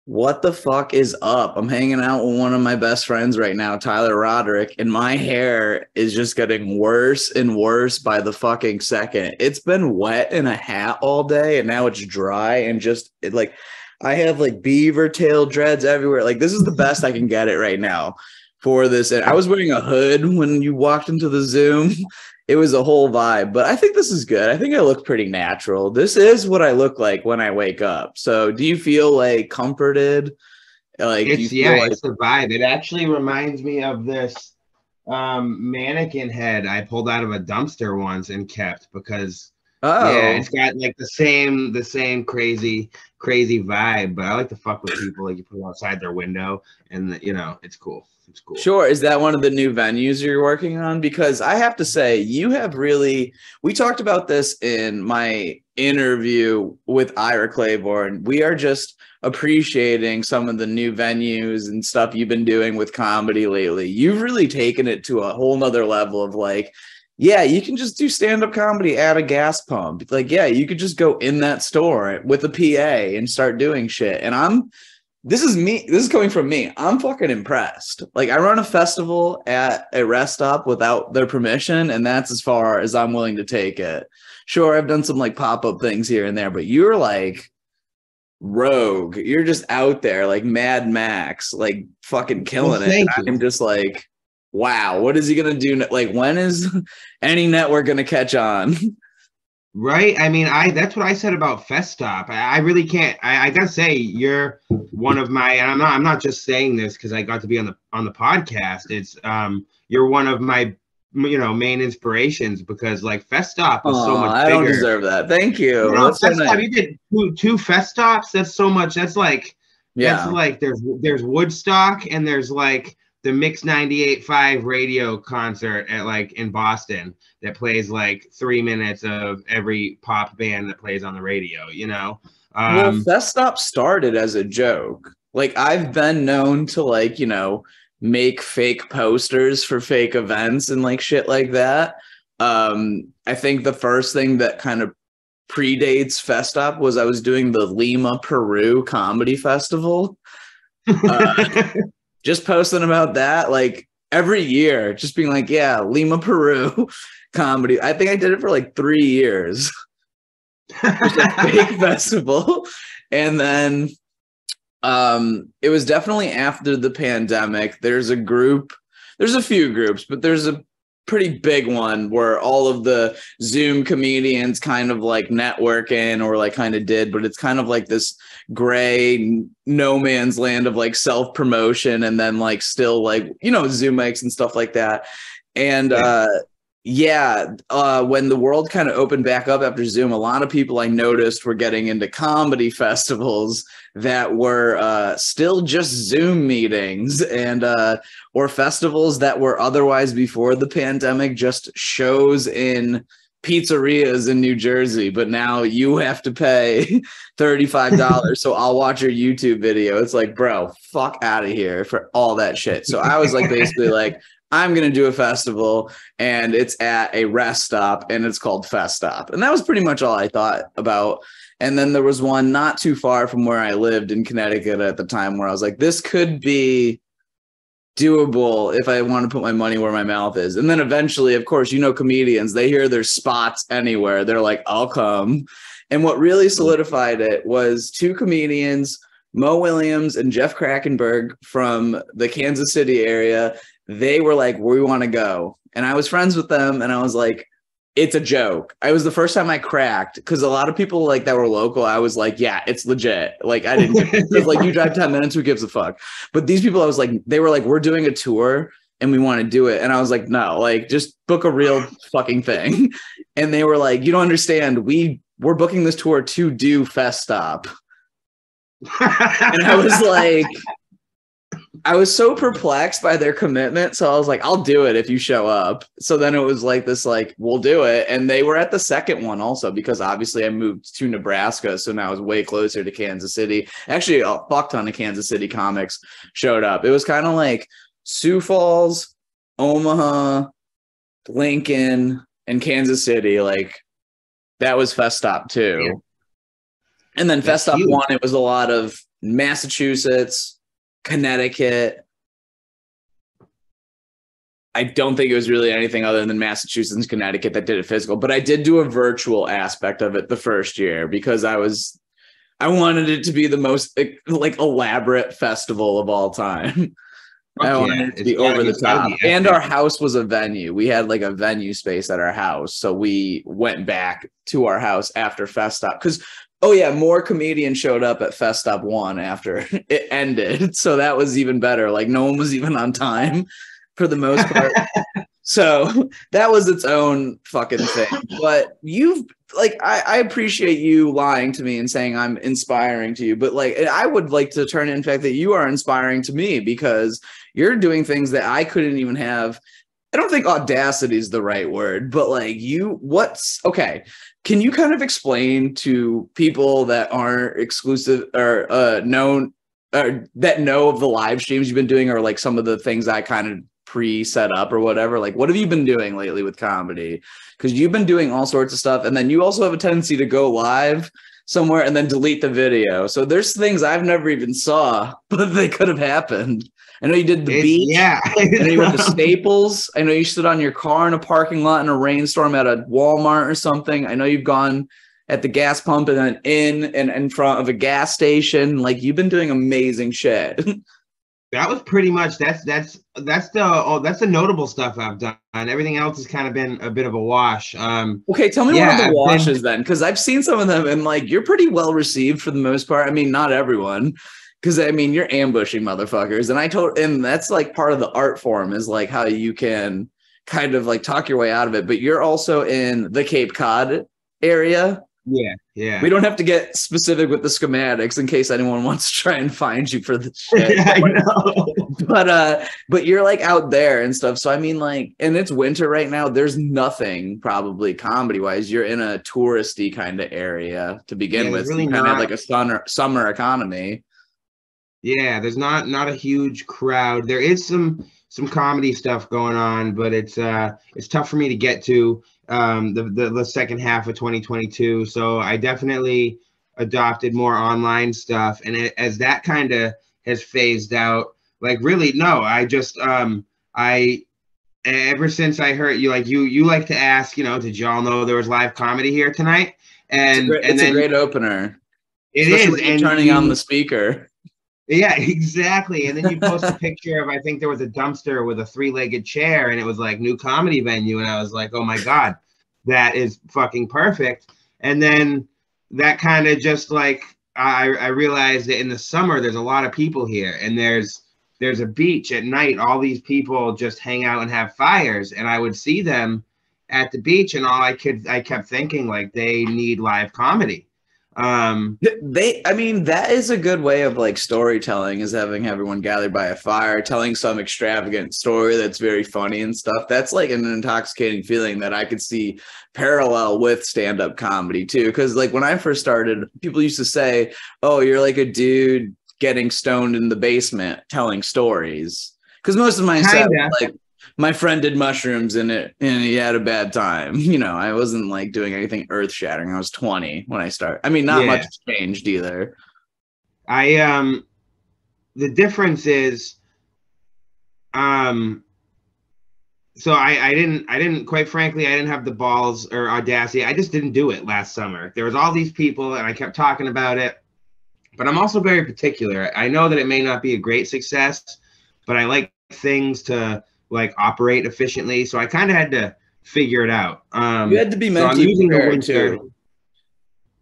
What the fuck is up? I'm hanging out with one of my best friends right now, Tyler Roderick, and my hair is just getting worse and worse by the fucking second. It's been wet in a hat all day and now it's dry and like I have like beaver tail dreads everywhere. Like this is the best I can get it right now for this. And I was wearing a hood when you walked into the Zoom. It was a whole vibe, but I think this is good. I think I look pretty natural. This is what I look like when I wake up. So do you feel like comforted? Like, do you feel like It's the vibe. It actually reminds me of this mannequin head I pulled out of a dumpster once and kept because it's oh, got like the same crazy vibe. But I like to fuck with people. Like you put it outside their window, and it's cool. It's cool. sure. Is that one of the new venues you're working on? Because I have to say, you have really, we talked about this in my interview with Ira Claiborne. We are just appreciating some of the new venues and stuff you've been doing with comedy lately. You've really taken it to a whole nother level of like, yeah, you can just do stand-up comedy at a gas pump. Like, yeah, you could just go in that store with a PA and start doing shit. And this is me. This is coming from me. I'm fucking impressed. Like I run a festival at a rest stop without their permission, and that's as far as I'm willing to take it. Sure, I've done some like pop-up things here and there, but you're like rogue. You're just out there like Mad Max, like fucking Well, killing it. thank you. I'm just like, wow, what is he gonna do? Like, when is any network gonna catch on? Right? I mean, I that's what I said about Festop. I really can't. I gotta say, you're one of my. And I'm not just saying this because I got to be on the podcast. It's you're one of my main inspirations because like Festop was so Oh, much I don't bigger. deserve that. Thank you. You know, That's so nice. Festop. You did two Festops. That's so much. That's Yeah. like there's Woodstock and there's like the Mix 98.5 radio concert at like in Boston that plays like 3 minutes of every pop band that plays on the radio, Well, Um, Festop started as a joke. Like I've been known to like, make fake posters for fake events and like shit like that. I think the first thing that kind of predates Festop was I was doing the Lima, Peru comedy festival. Uh, just posting about that like every year, just being like, yeah, Lima, Peru comedy. I think I did it for like 3 years. Just a fake festival. And then it was definitely after the pandemic. There's a few groups, but there's a pretty big one where all of the Zoom comedians kind of like networking or like kind of did, but it's kind of like this gray no man's land of like self-promotion and then like still like, Zoom mics and stuff like that. And when the world kind of opened back up after Zoom, a lot of people I noticed were getting into comedy festivals that were still just Zoom meetings and or festivals that were otherwise before the pandemic just shows in pizzerias in New Jersey, but now you have to pay $35 so I'll watch your YouTube video. It's like, bro, fuck out of here for all that shit. So I was like basically like, I'm going to do a festival and it's at a rest stop and it's called Fest Stop. And that was pretty much all I thought about. And then there was one not too far from where I lived in Connecticut at the time where I was like, this could be doable if I want to put my money where my mouth is. And then eventually, of course, comedians, they hear their spots anywhere. They're like, I'll come. And what really solidified it was two comedians, Mo Williams and Jeff Krakenberg from the Kansas City area. They were like, we want to go. And I was friends with them. And I was like, it's a joke. It was the first time I cracked because a lot of people like that were local. I was like, yeah, it's legit. Like I didn't because like you drive 10 minutes, who gives a fuck? But these people, I was like, they were like, we're doing a tour and we want to do it. And I was like, no, like just book a real fucking thing. And they were like, you don't understand. We're booking this tour to do Fest Stop. And I was like, I was so perplexed by their commitment. So I was like, I'll do it if you show up. So then it was like this, like, we'll do it. And they were at the second one also, because obviously I moved to Nebraska. So now I was way closer to Kansas City. Actually, a fuck ton of Kansas City comics showed up. It was kind of like Sioux Falls, Omaha, Lincoln, and Kansas City. Like that was Fest Stop 2. Yeah. And then Fest Stop 1, it was a lot of Massachusetts, Connecticut. I don't think it was really anything other than Massachusetts and Connecticut that did it physical, but I did do a virtual aspect of it the first year because I wanted it to be the most like elaborate festival of all time. I wanted it to be over the top. And our house was a venue. We had like a venue space at our house. So we went back to our house after Fest Stop because, oh yeah, more comedians showed up at Fest Stop 1 after it ended. So that was even better. Like no one was even on time for the most part. So that was its own fucking thing. But you've like, I appreciate you lying to me and saying I'm inspiring to you. But like, I would like to turn in fact that you are inspiring to me because you're doing things that I couldn't even have. I don't think audacity is the right word, but like okay. Can you kind of explain to people that aren't exclusive or known or that know of the live streams you've been doing or like some of the things I kind of pre-set up or whatever, like what have you been doing lately with comedy? Because you've been doing all sorts of stuff and then you also have a tendency to go live somewhere and then delete the video, so there's things I've never even saw but they could have happened. I know you did the beach. Yeah. I know you went to Staples. I know you stood on your car in a parking lot in a rainstorm at a Walmart or something. I know you've gone at the gas pump and then in front of a gas station. Like you've been doing amazing shit. That was pretty much that's the notable stuff I've done. Everything else has kind of been a bit of a wash. Okay, tell me one of the washes then, because I've seen some of them and like you're pretty well received for the most part. I mean, not everyone, because I mean you're ambushing motherfuckers, and that's like part of the art form is like how you can kind of like talk your way out of it. But you're also in the Cape Cod area. Yeah. We don't have to get specific with the schematics in case anyone wants to try and find you for the shit. Yeah, I know. But you're like out there and stuff. So I mean, like, and it's winter right now. There's nothing probably comedy wise. You're in a touristy kind of area to begin with. Really you kind of have like a summer economy. Yeah, there's not a huge crowd. There is some comedy stuff going on, but it's tough for me to get to the second half of 2022. So I definitely adopted more online stuff, and as that kind of has phased out, like really no, I just I ever since I heard you like to ask, did y'all know there was live comedy here tonight? And it's a great opener. It is, and turning on the speaker. Yeah, exactly. And then you post a picture of, I think there was a dumpster with a 3-legged chair and it was like new comedy venue. And I was like, oh my God, that is fucking perfect. And then that kind of just like, I realized that in the summer, there's a lot of people here and there's a beach at night. All these people just hang out and have fires. And I would see them at the beach and I kept thinking like they need live comedy. That is a good way of like storytelling, is having everyone gathered by a fire, telling some extravagant story that's very funny and stuff. That's like an intoxicating feeling that I could see parallel with stand-up comedy too. Because like when I first started, people used to say, oh, you're like a dude getting stoned in the basement telling stories. Because most of my stuff, like my friend did mushrooms in it and he had a bad time. I wasn't like doing anything earth shattering. I was 20 when I started. I mean, not much changed either. The difference is, so I didn't, quite frankly, I didn't have the balls or audacity. I just didn't do it last summer. There was all these people and I kept talking about it, but I'm also very particular. I know that it may not be a great success, but I like things to like operate efficiently, so I kind of had to figure it out. You had to be mentally prepared too.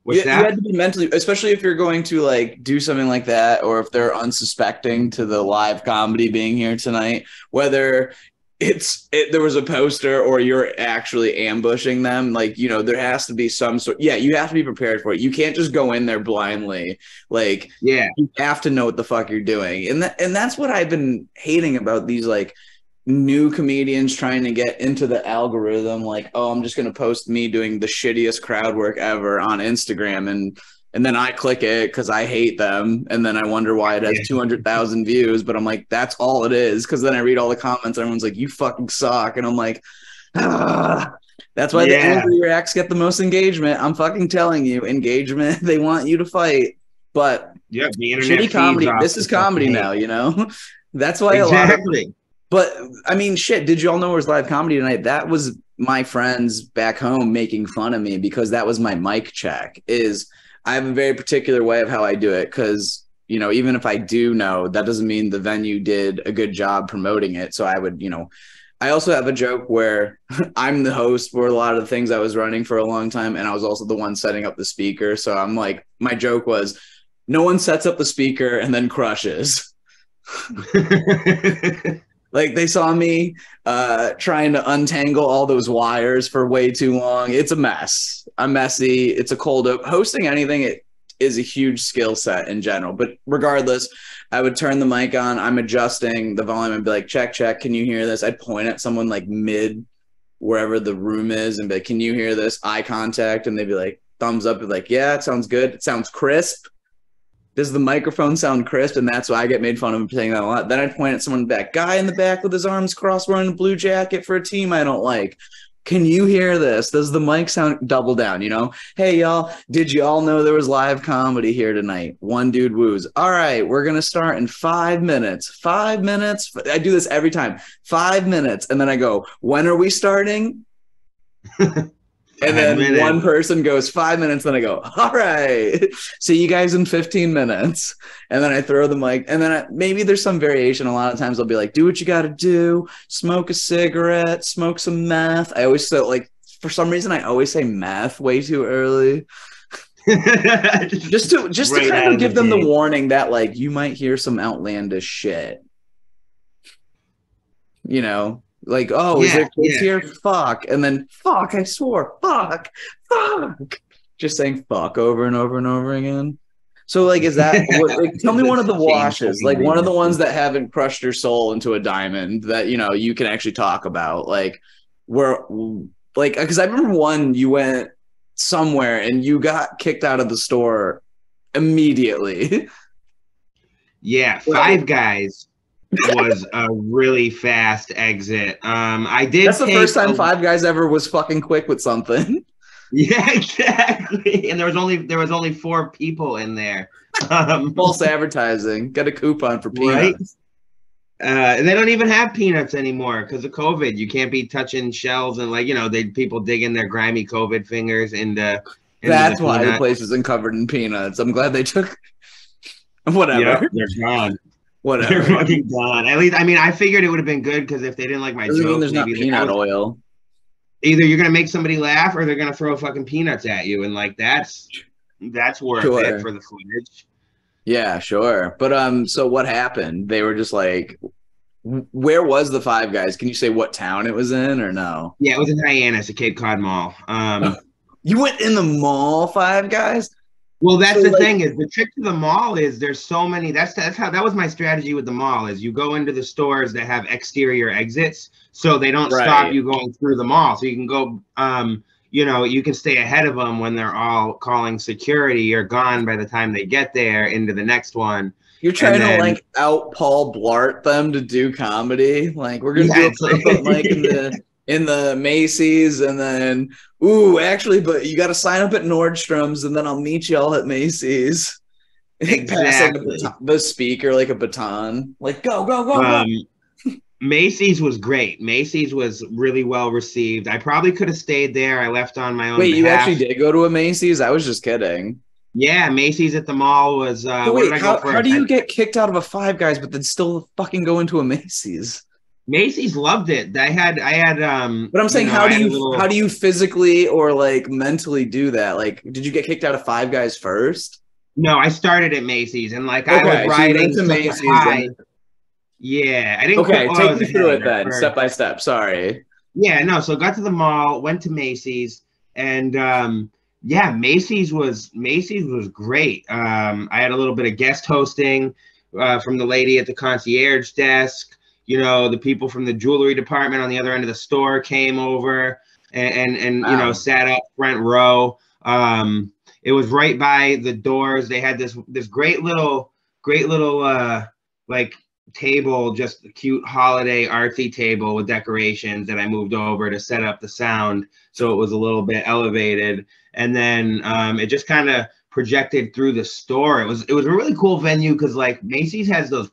You had to be mentally, especially if you're going to like do something like that, or if they're unsuspecting to the live comedy being here tonight, whether there was a poster or you're actually ambushing them. Like, there has to be some sort. Yeah, you have to be prepared for it. You can't just go in there blindly. Like, you have to know what the fuck you're doing, and that's what I've been hating about these like new comedians trying to get into the algorithm. Like, oh, I'm just going to post me doing the shittiest crowd work ever on Instagram. And then I click it because I hate them. And then I wonder why it has 200,000 views. But I'm like, that's all it is. Because then I read all the comments. And everyone's like, you fucking suck. And I'm like, that's why the angry reacts get the most engagement. I'm fucking telling you, engagement. They want you to fight. But Yeah, the internet Shitty feeds comedy. off This the is comedy fucking now, hate. you know? That's why a lot of, Exactly. but I mean, shit, did you all know it was live comedy tonight? That was my friends back home making fun of me because that was my mic check. Is I have a very particular way of how I do it because, you know, even if I do know, that doesn't mean the venue did a good job promoting it. So I would, you know, I also have a joke where I'm the host for a lot of the things I was running for a long time, and I was also the one setting up the speaker. So I'm like, my joke was, no one sets up the speaker and then crushes. Like they saw me trying to untangle all those wires for way too long. It's a mess. I'm messy. It's a cold open. Hosting anything it is a huge skill set in general. But regardless, I would turn the mic on. I'm adjusting the volume and be like, check, check. Can you hear this? I'd point at someone like mid wherever the room is and be like, can you hear this? Eye contact. And they'd be like, thumbs up. Be like, yeah, it sounds good. It sounds crisp. Does the microphone sound crisp? And that's why I get made fun of saying that a lot. Then I'd point at someone back, guy in the back with his arms crossed wearing a blue jacket for a team I don't like. Can you hear this? Does the mic sound double down? You know, hey, y'all, did you all know there was live comedy here tonight? One dude woos. All right, we're going to start in 5 minutes. 5 minutes. I do this every time. 5 minutes. And then I go, when are we starting? And then one person goes 5 minutes. Then I go, all right, see you guys in 15 minutes. And then I throw the mic. And then maybe there's some variation. A lot of times I'll be like, do what you got to do. Smoke a cigarette, smoke some meth. I always say, like, for some reason, I always say meth way too early. just to kind of give them the warning that, like, you might hear some outlandish shit. You know? Like, oh, is there kids here? Fuck. And then, fuck, I swore. Fuck. Just saying fuck over and over and over again. So, like, is that, like, tell me one of the washes, like one of the ones that haven't crushed your soul into a diamond that, you know, you can actually talk about. Like, where, like, because I remember one, you went somewhere and you got kicked out of the store immediately. Yeah, Five Guys was a really fast exit. I did. That's the first time Five Guys ever was fucking quick with something. Yeah, exactly. And there was only 4 people in there. False advertising. Get a coupon for peanuts. Right? They don't even have peanuts anymore because of COVID. You can't be touching shelves and, like, you know, people digging their grimy COVID fingers into That's why the place isn't covered in peanuts. I'm glad they took. Whatever. Yep, they're gone. Whatever. They're fucking gone. At least, I mean, I figured it would have been good because if they didn't like my joke, there's not peanut oil. Either you're gonna make somebody laugh or they're gonna throw fucking peanuts at you, and like that's worth it for the footage. Yeah, sure. But so what happened? They were just like, where was the Five Guys? Can you say what town it was in or no? Yeah, it was in Hyannis at Cape Cod Mall. You went in the mall, Five Guys? Well, that's the thing is the trick to the mall is there's so many. That was my strategy with the mall is you go into the stores that have exterior exits so they don't stop you going through the mall. So you can go, you know, you can stay ahead of them when they're all calling security. You're gone by the time they get there into the next one. You're trying to like out Paul Blart them to do comedy. Like we're gonna do a like in the Macy's and then actually, but you got to sign up at Nordstrom's and then I'll meet you all at Macy's. Exactly. The speaker like a baton. Like go. Macy's was great. Macy's was really well received. I probably could have stayed there. I left on my own. Wait, you actually did go to a Macy's? I was just kidding. Yeah, Macy's at the mall was. Wait, how do you get kicked out of a Five Guys but then still fucking go into a Macy's? Macy's loved it. I had but I'm saying how do you physically or like mentally do that? Like did you get kicked out of Five Guys first? No, I started at Macy's and like I was riding to Macy's. Yeah, I didn't. Okay, take me through it then, step by step. Sorry. Yeah, no. So got to the mall, went to Macy's, and yeah, Macy's was great. I had a little bit of guest hosting from the lady at the concierge desk. You know, the people from the jewelry department on the other end of the store came over and wow. You know, sat up front row. It was right by the doors. They had this great little like table, just a cute holiday artsy table with decorations that I moved over to set up the sound so it was a little bit elevated. And then it just kind of projected through the store. It was a really cool venue because like Macy's has those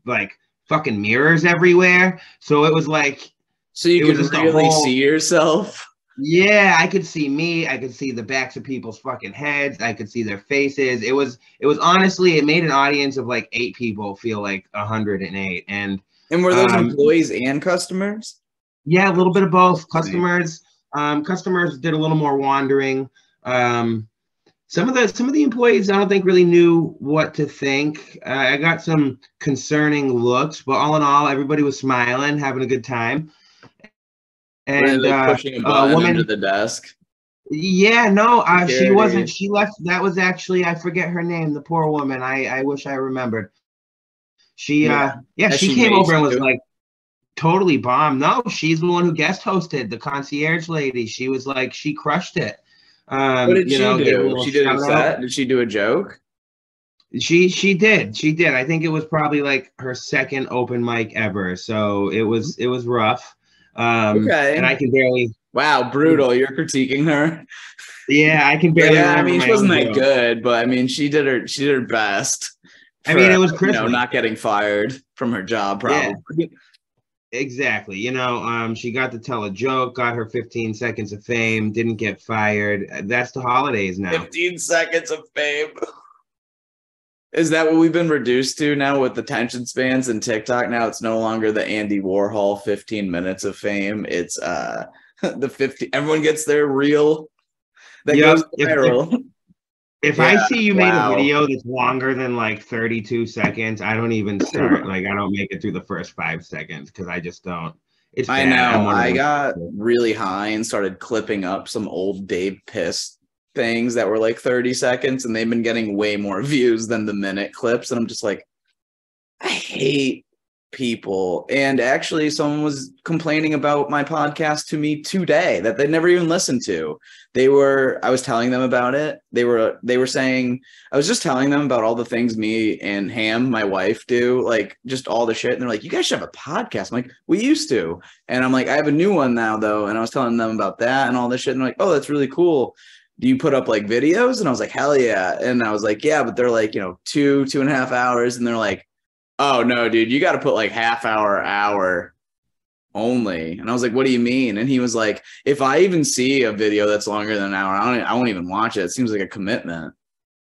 like fucking mirrors everywhere. So it was like So you it was can just a really whole see yourself. yeah, I could see me. I could see the backs of people's fucking heads. I could see their faces. It was honestly, it made an audience of like 8 people feel like 108. And were those employees and customers? Yeah, a little bit of both. Customers did a little more wandering. Some of the employees I don't think really knew what to think. I got some concerning looks, but all in all, everybody was smiling, having a good time. Were they And like pushing a a button woman, under the desk? yeah, no, she wasn't. Security. She left. That was actually, I forget her name. The poor woman. I wish I remembered. She Yeah. yeah, Has she she came over maced and was you? like totally bomb. No, she's the one who guest hosted, the concierge lady. She was like, she crushed it. What did she Gave a do? little She did a shout out. set? Did she do a joke? She did. I think it was probably like her second open mic ever. So it was rough. And Okay. I can barely Wow, brutal. You're critiquing her. yeah, I can But barely yeah, I remember mean, she my wasn't own that joke. good, but I mean, she did her best I for mean, it was crispy. not getting fired from her job, Yeah, probably. exactly. She got to tell a joke, got her 15 seconds of fame, didn't get fired. That's the holidays now. 15 seconds of fame. Is that what we've been reduced to now with attention spans and TikTok? Now it's no longer the Andy Warhol 15 minutes of fame. It's the 50. Everyone gets their reel that goes Yep. viral. If I Yeah. see you made a Wow. video that's longer than like 32 seconds, I don't even start. Like I don't make it through the first 5 seconds because I just don't. It's I bad. I'm know. one of I those got people. really high and started clipping up some old Dave Piss things that were like 30 seconds, and they've been getting way more views than the minute clips. And I'm just like, I hate people. And actually, someone was complaining about my podcast to me today that they never even listened to. I was telling them about it. They were saying, I was just telling them about all the things me and Ham, my wife, do, like just all the shit. And they're like, you guys should have a podcast. I'm like, we used to. And I'm like, I have a new one now, though. And I was telling them about that and all this shit. And they're like, oh, that's really cool. Do you put up like videos? And I was like, hell yeah. And I was like, yeah, but they're like, 2.5 hours. And they're like, oh no, dude, you got to put like hour only. And I was like, what do you mean? And he was like, if I even see a video that's longer than an hour, I won't even watch it. It seems like a commitment.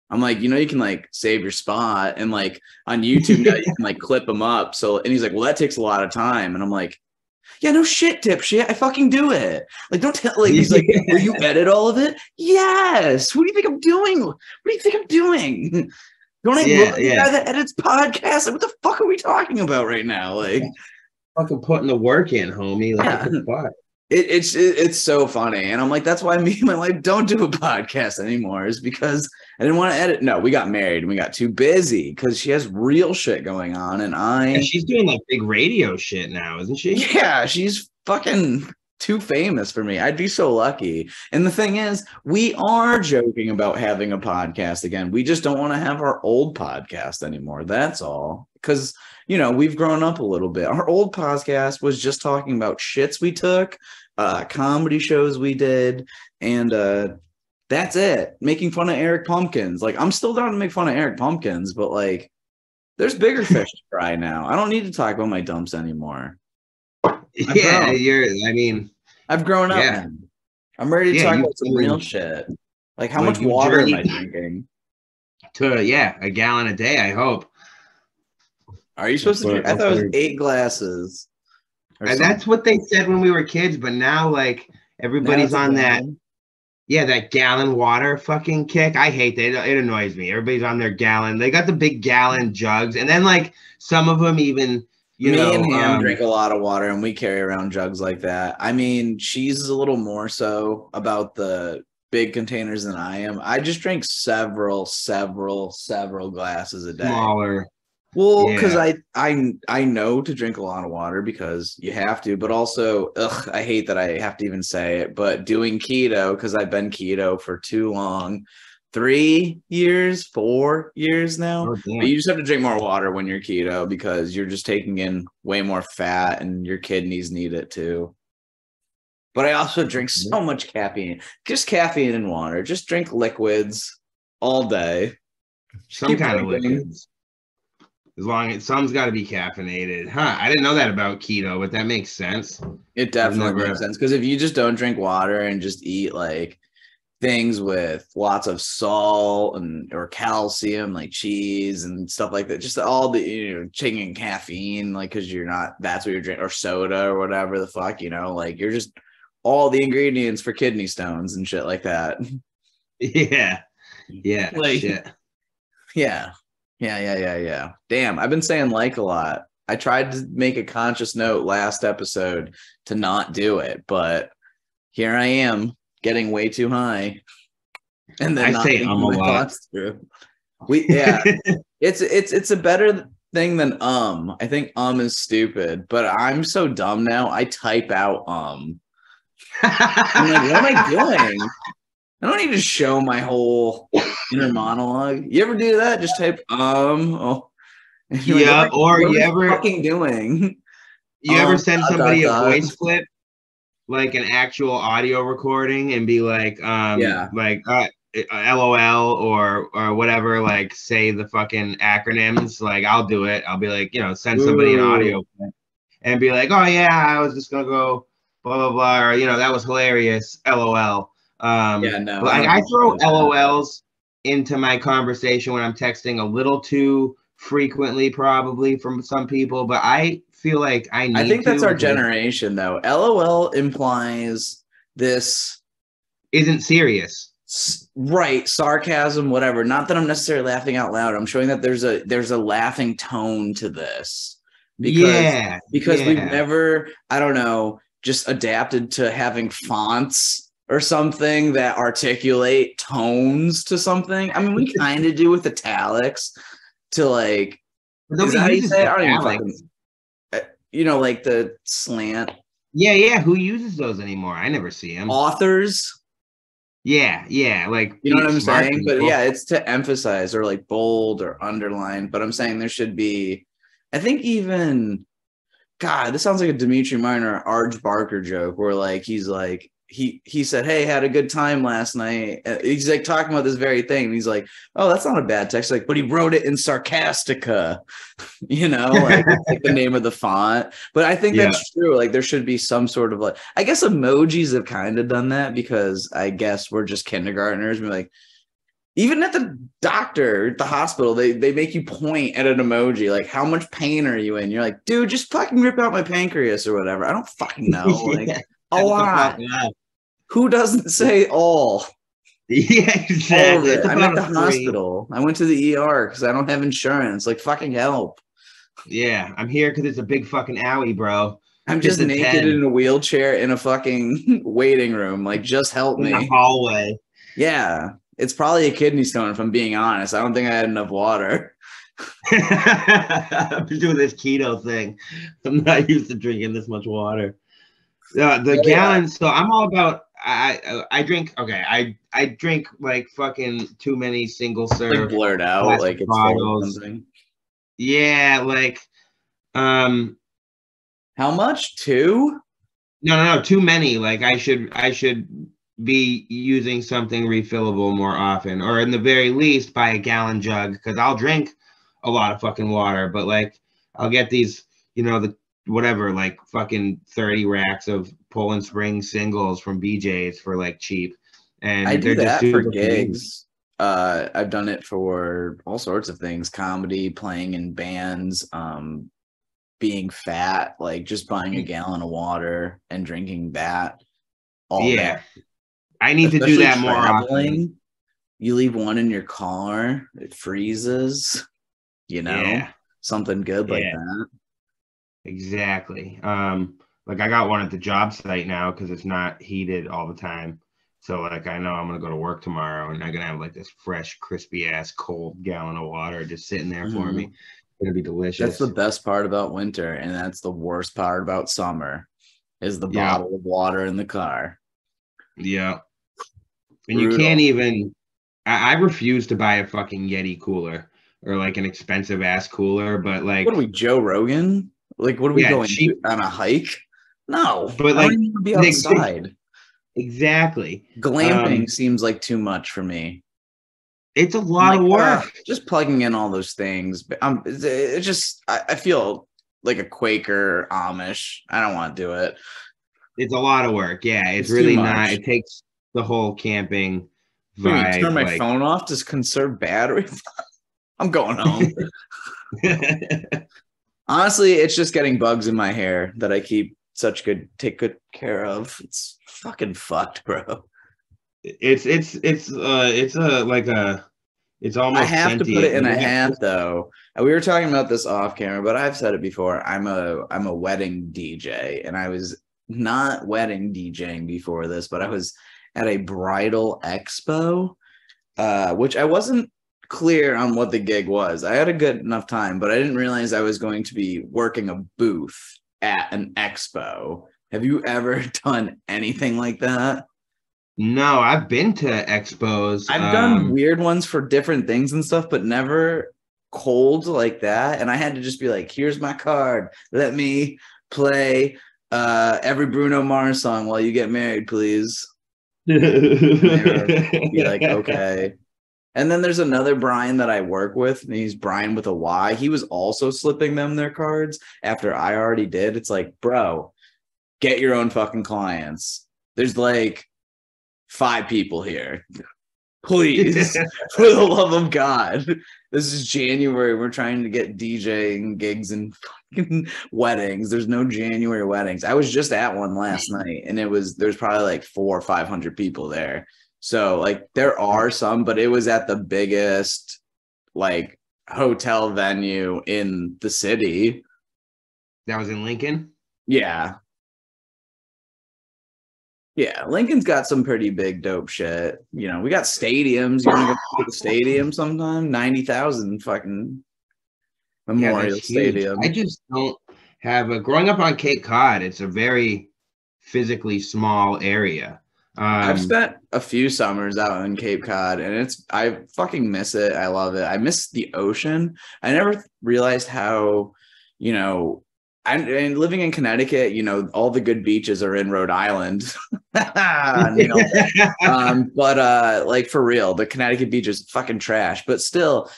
I'm like, you can like save your spot, and like on YouTube now you can like clip them up. So, and he's like, well, that takes a lot of time. And I'm like, yeah, no shit, dipshit. I fucking do it. Like, don't tell. Like, he's like, will you edit all of it? Yes. What do you think I'm doing? What do you think I'm doing? Don't I look Yeah, like the yeah. guy that edits podcasts? Like, what the fuck are we talking about right now? Like, Fucking putting the work in, homie. Like yeah, what the fuck? it's so funny, and I'm like, that's why me and my wife don't do a podcast anymore. Is because I didn't want to edit. No, we got married and we got too busy because she has real shit going on, and Yeah, she's doing like big radio shit now, isn't she? yeah, she's fucking too famous for me. I'd be so lucky. And the thing is, we are joking about having a podcast again. We just don't want to have our old podcast anymore. That's all. Because, we've grown up a little bit. Our old podcast was just talking about shits we took, comedy shows we did, and that's it. Making fun of Eric Pumpkins. Like, I'm still down to make fun of Eric Pumpkins, but like, there's bigger fish to fry now. I don't need to talk about my dumps anymore. Yeah, I've grown up, yeah. man. I'm ready to Yeah, talk about some real shit. Like, how much you water am I journeyed drinking? to a gallon a day, I hope. Are you supposed to drink? I thought it was 8 glasses. And that's what they said when we were kids, but now like everybody's on that gallon water fucking kick. I hate that. It annoys me. Everybody's on their gallon. They got the big gallon jugs, and then like some of them even Me and Ham drink a lot of water, and we carry around jugs like that. I mean, she's a little more so about the big containers than I am. I just drink several glasses a day. Smaller. Well, because I know to drink a lot of water because you have to, but also, I hate that I have to even say it, but doing keto, because I've been keto for too long, 3 years, 4 years now. Oh, but you just have to drink more water when you're keto because you're just taking in way more fat and your kidneys need it too. But I also drink so much caffeine, just caffeine and water. Just drink liquids. all day. Just Some keep kind of drinking. liquids. As long as some's got to be caffeinated. Huh. I didn't know that about keto, but that makes sense. It definitely makes sense because if you just don't drink water and just eat like things with lots of salt and or calcium like cheese and stuff like that, just all the chicken caffeine, like because you're not, that's what you're drinking, or soda or whatever the fuck, like you're just all the ingredients for kidney stones and shit like that. Yeah Like shit. yeah damn, I've been saying like a lot. I tried to make a conscious note last episode to not do it, but here I am getting way too high and then I not say thinking a my lot. thoughts through. It's a better thing than I think is stupid, but I'm so dumb now. I type out I'm like, what am I doing? I don't need to show my whole inner monologue. You ever do that? Just type oh. And you're Yeah, like, or what you am I ever fucking doing? you ever send Dot, somebody dot, a dot. voice clip, like an actual audio recording, and be like, Yeah. like LOL or whatever, like say the fucking acronyms. Like I'll do it. I'll be like, send somebody an Ooh. audio clip and be like, oh yeah, I was just gonna go blah blah blah, or that was hilarious, LOL. Yeah, no, But I don't I do shit throw like that. LOLs into my conversation when I'm texting a little too frequently, probably from some people, but I feel like I think that's to our because generation, though. LOL implies this isn't serious. right sarcasm, whatever. Not that I'm necessarily laughing out loud. I'm showing that there's a laughing tone to this because we've never, I don't know, just adapted to having fonts or something that articulate tones to something. I mean, we kind of do with italics to like. Is that how you say it? I don't even fucking. Like the slant. Yeah. Who uses those anymore? I never see them. Authors. Yeah. Like you know what I'm saying? People. But yeah, it's to emphasize or like bold or underline. But I'm saying there should be. I think even. God, this sounds like a Dimitri Minor Arj Barker joke where like he's like. He said, hey, had a good time last night. He's like talking about this very thing. And he's like, oh, that's not a bad text. Like, but he wrote it in Sarcastica, like the name of the font. But I think that's true. Like there should be some sort of like, I guess emojis have kind of done that because I guess we're just kindergartners. We're like, even at the doctor, at the hospital, they make you point at an emoji. Like, how much pain are you in? You're like, dude, just fucking rip out my pancreas or whatever. I don't fucking know. Like a lot. Who doesn't say all? Yeah, exactly. I'm at the hospital. I went to the ER because I don't have insurance. Like, fucking help. Yeah, I'm here because it's a big fucking alley, bro. I'm just naked in a wheelchair in a fucking waiting room. Like, just help me. In the hallway. Yeah. It's probably a kidney stone, if I'm being honest. I don't think I had enough water. I'm doing this keto thing. I'm not used to drinking this much water. The gallons. So I'm all about. I drink. Okay, I drink like fucking too many single serve. Like blurred out, like it's full of something. Yeah, like. How much? 2? No. Too many. Like I should be using something refillable more often, or in the very least buy a gallon jug, because I'll drink a lot of fucking water, but like I'll get these, the whatever, like fucking 30 racks of Poland Spring singles from BJ's for like cheap. And I do that for gigs. I've done it for all sorts of things, comedy, playing in bands, being fat, like just buying a gallon of water and drinking that all day. I need to do that more often. You leave one in your car, it freezes, something good like that. Exactly. Like I got one at the job site now because it's not heated all the time. So like I know I'm gonna go to work tomorrow and I'm gonna have like this fresh, crispy ass cold gallon of water just sitting there for me. It's gonna be delicious. That's the best part about winter, and that's the worst part about summer is the bottle of water in the car. Yeah. And brutal. You can't even, I refuse to buy a fucking Yeti cooler or like an expensive ass cooler, but like. What are we, Joe Rogan? Like, what are we going on a hike? No, but like, I don't even be outside. Exactly. Glamping seems like too much for me. It's a lot of work. Just plugging in all those things. It just I feel like a Quaker Amish. I don't want to do it. It's a lot of work. Yeah, it's It's really too not. much. It takes the whole camping What do you mean, vibe. turn my Like, phone off to conserve battery? I'm going home. Honestly, it's just getting bugs in my hair that I take good care of. It's fucking fucked, bro. it's I almost have to put it sentient. in Like a I got hat though. We were talking about this off camera, but I've said it before. I'm a wedding DJ, and I was not wedding DJing before this, but I was at a bridal expo, which I wasn't clear on what the gig was. I had a good enough time, but I didn't realize I was going to be working a booth at an expo. Have you ever done anything like that? No, I've been to expos. I've done weird ones for different things and stuff, but never cold like that. And I had to just be like, here's my card. Let me play every Bruno Mars song while you get married, please. And they were be like, okay. And then there's another Brian that I work with, and he's Brian with a Y. He was also slipping them their cards after I already did. It's like, bro, get your own fucking clients. There's like 5 people here. Please, for the love of God. This is January. We're trying to get DJing gigs and fucking weddings. There's no January weddings. I was just at one last night, and there's probably like 400 or 500 people there. So like there are some, but it was at the biggest like hotel venue in the city. That was in Lincoln? Yeah. Yeah, Lincoln's got some pretty big dope shit. You know, we got stadiums. You want to go to the stadium sometime? 90,000 fucking Memorial Stadium. I just don't have growing up on Cape Cod, it's a very physically small area. I've spent a few summers out in Cape Cod, and I fucking miss it. I love it. I miss the ocean. I never realized how, you know, and living in Connecticut, you know, all the good beaches are in Rhode Island. But like for real, the Connecticut beach is fucking trash. But still,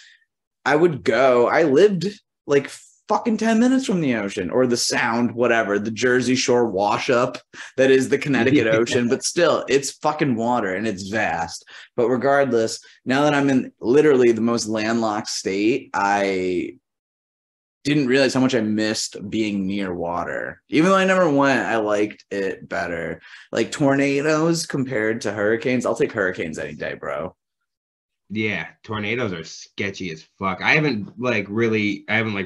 I lived like fucking 10 minutes from the ocean or the Sound, whatever, the Jersey Shore wash up that is the Connecticut Ocean. But still, it's fucking water and it's vast. But regardless, now that I'm in literally the most landlocked state, I didn't realize how much I missed being near water. Even though I never went, I liked it better. Like tornadoes compared to hurricanes, I'll take hurricanes any day, bro. Yeah, tornadoes are sketchy as fuck. I haven't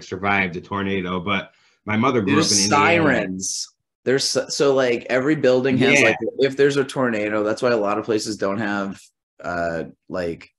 survived a tornado, but my mother grew up in Indiana. Sirens. There's so like every building has like, if there's a tornado, that's why a lot of places don't have like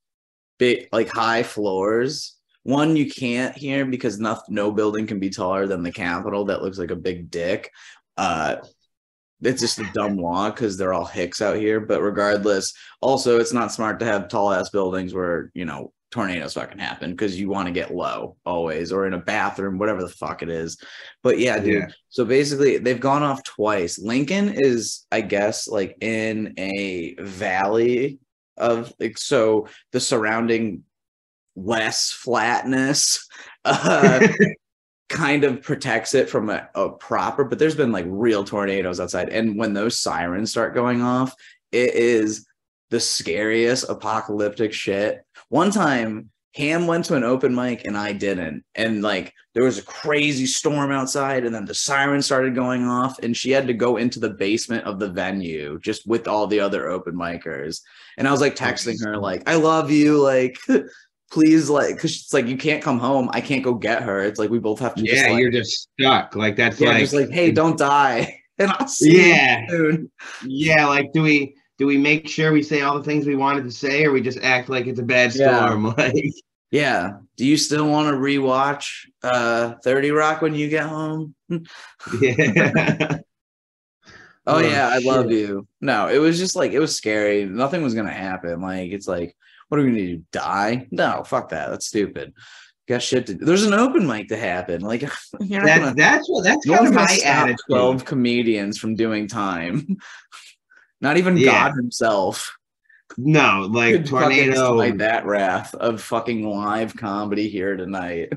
big like high floors. One, you can't here because no building can be taller than the Capitol that looks like a big dick. It's just a dumb law because they're all hicks out here. But regardless, also, it's not smart to have tall-ass buildings where, you know, tornadoes fucking happen because you want to get low always, or in a bathroom, whatever the fuck it is. But yeah, dude. Yeah. So basically, they've gone off twice. Lincoln is, I guess, like in a valley of, like, so the surrounding less flatness kind of protects it from a proper, but there's been like real tornadoes outside, and when those sirens start going off, it is the scariest apocalyptic shit. One time Ham went to an open mic and I didn't, and like there was a crazy storm outside, and then the siren started going off, and she had to go into the basement of the venue just with all the other open micers, and I was like texting her like, I love you, like please, like, because it's like you can't come home, I can't go get her, it's like we both have to you're just stuck, like that's like just like, hey, don't die and I'll see you soon. Like do we make sure we say all the things we wanted to say, or we just act like it's a bad storm? Like do you still want to rewatch 30 Rock when you get home? Oh yeah, I love you. No, it was just like, it was scary, nothing was gonna happen. Like, it's like, what are we gonna do? Die? No, fuck that. That's stupid. Got shit to do. There's an open mic to happen. Like, that's kind of my attitude. 12 comedians from doing time. Not even God himself. No, like Could fucking tornado. smite that wrath of fucking live comedy here tonight.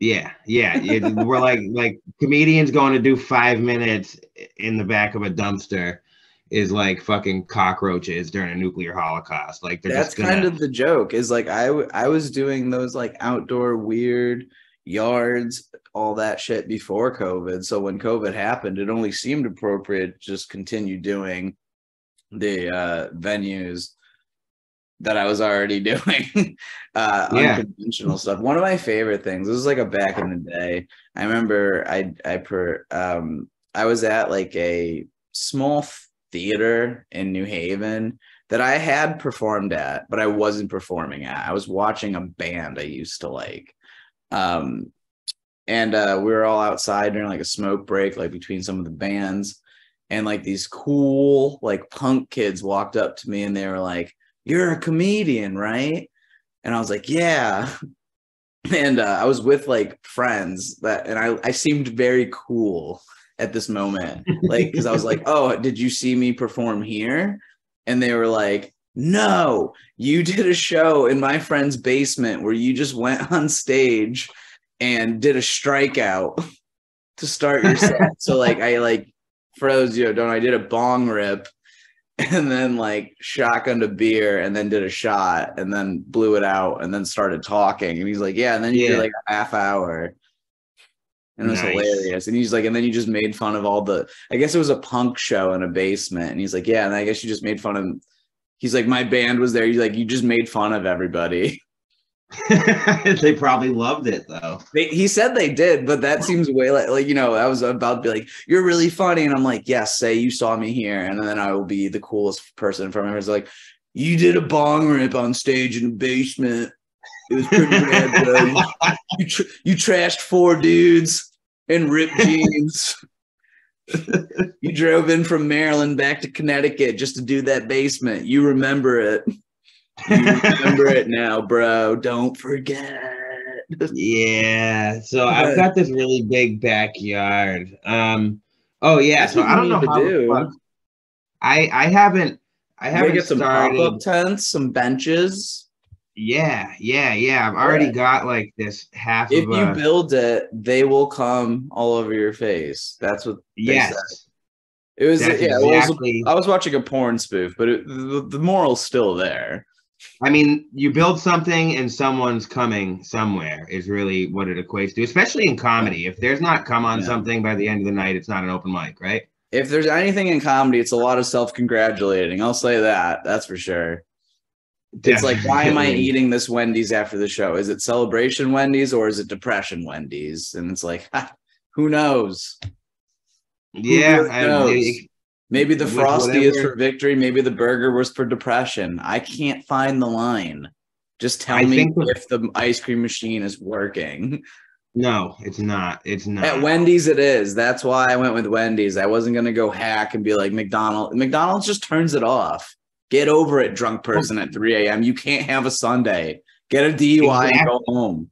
Yeah, yeah. We're like comedians going to do 5 minutes in the back of a dumpster is like fucking cockroaches during a nuclear holocaust. Like they're That's just kind gonna. of the joke. Is like I was doing those like outdoor weird yards, all that shit before COVID. So when COVID happened, it only seemed appropriate to just continue doing the venues that I was already doing, Yeah. unconventional stuff. One of my favorite things, this was like a back in the day. I remember I was at like a small theater in New Haven that I had performed at, but I wasn't performing at. I was watching a band I used to like. Um, and we were all outside during like a smoke break, like between some of the bands. And like these cool like punk kids walked up to me and they were like, "You're a comedian, right?" And I was like, "Yeah." And I was with like friends and I seemed very cool at this moment, like because I was like, "Oh, did you see me perform here?" And they were like, "No, you did a show in my friend's basement where you just went on stage and did a strikeout to start your set." So like I like, for those of you who don't, I did a bong rip and then like shotgunned a beer and then did a shot and then blew it out and then started talking. And he's like, "Yeah." And then you did like a half hour and it was hilarious. And he's like, and then you just made fun of I guess it was a punk show in a basement. And he's like, "Yeah." And I guess you just made fun of, he's like, "My band was there." He's like, "You just made fun of everybody." They probably loved it though. He said they did, but that seems way like, you know, I was about to be like, "You're really funny." And I'm like, "Yes, say you saw me here." And then I will be the coolest person from him. It's like, "You did a bong rip on stage in the basement. It was pretty rad, bro. You trashed 4 dudes in ripped jeans. You drove in from Maryland back to Connecticut just to do that basement. You remember it. You remember it now, bro. Don't forget." Yeah. So I've got this really big backyard. Oh yeah. That's So what you I don't know need to how the fuck. do. I haven't You get some pop-up started. tents, some benches. Yeah. I've already got like this half If of you a. build it, they will come all over your face. That's what they said. Yes. It was, That's yeah. It was, exactly. I was watching a porn spoof, but the moral's still there. I mean, you build something and someone's coming somewhere is really what it equates to, especially in comedy. If there's not come on Yeah. something by the end of the night, it's not an open mic, right? If there's anything in comedy, it's a lot of self-congratulating. I'll say that. That's for sure. It's like, why am I eating this Wendy's after the show? Is it celebration Wendy's or is it depression Wendy's? And it's like, who knows? Yeah, Who really knows? Maybe the Frosty is for victory. Maybe the burger was for depression. I can't find the line. Just tell me if the ice cream machine is working. No, it's not. It's not. At Wendy's, it is. That's why I went with Wendy's. I wasn't going to go hack and be like McDonald's. McDonald's just turns it off. Get over it, drunk person at 3 a.m. You can't have a Sunday. Get a DUI and go home.